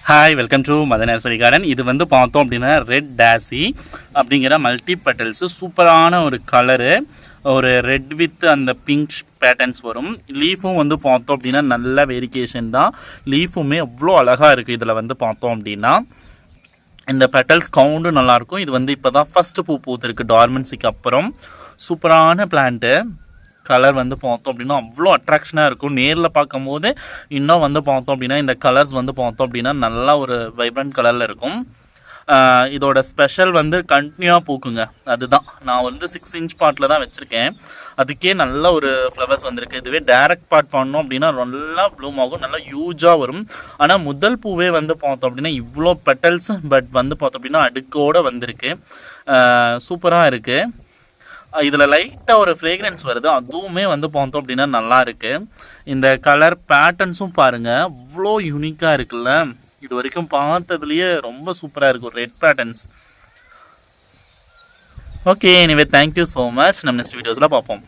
Hi welcome to mother nursery garden. இது வந்து பார்த்தோம் அப்படின்னா ரெட் டேசி அப்படிங்கிற மல்டி பெட்டல்ஸு சூப்பரான ஒரு கலரு, ஒரு ரெட் வித் அந்த பிங்க் பேட்டர்ன்ஸ் வரும். லீஃபும் வந்து பார்த்தோம் அப்படின்னா நல்ல வேரிகேஷன் தான். லீஃபுமே அவ்வளோ அழகாக இருக்குது. இதில் வந்து பார்த்தோம் அப்படின்னா இந்த பெட்டல்ஸ் கவுண்டும் நல்லாயிருக்கும். இது வந்து இப்போ தான் ஃபஸ்ட்டு பூ பூத்துருக்கு டார்மன்சிக்கு அப்புறம். சூப்பரான பிளான்ட்டு. கலர் வந்து பார்த்தோம் அப்படின்னா அவ்வளோ அட்ராக்ஷனாக இருக்கும். நேரில் பார்க்கும்போது இன்னும் வந்து பார்த்தோம் அப்படின்னா இந்த கலர்ஸ் வந்து பார்த்தோம் அப்படின்னா நல்லா ஒரு வைப்ரண்ட் கலரில் இருக்கும். இதோட ஸ்பெஷல் வந்து கண்டினியூவாக பூக்குங்க. அதுதான் நான் வந்து 6 இன்ச் பாட்டில் தான் வச்சுருக்கேன். அதுக்கே நல்ல ஒரு ஃப்ளவர்ஸ் வந்திருக்கு. இதுவே டைரக்ட் பாட் பண்ணோம் அப்படின்னா நல்லா ப்ளூம் ஆகும், நல்லா ஹியூஜாக வரும். ஆனால் முதல் பூவே வந்து பார்த்தோம் அப்படின்னா இவ்வளோ பெட்டல்ஸ் பட் வந்து பார்த்தோம் அப்படின்னா அடுக்கோடு வந்திருக்கு. சூப்பராக இருக்குது. இதில் லைட்டாக ஒரு ஃப்ரேக்ரன்ஸ் வருது, அதுவுமே வந்து பார்த்தோம் அப்படின்னா நல்லா இருக்குது. இந்த கலர் பேட்டர்ன்ஸும் பாருங்கள் அவ்வளோ யூனிக்காக இருக்குல்ல. இது வரைக்கும் பார்த்ததுலேயே ரொம்ப சூப்பராக இருக்கும் red patterns. Okay, anyway thank you so much. நம்ம நெக்ஸ்ட் வீடியோஸில் பார்ப்போம்.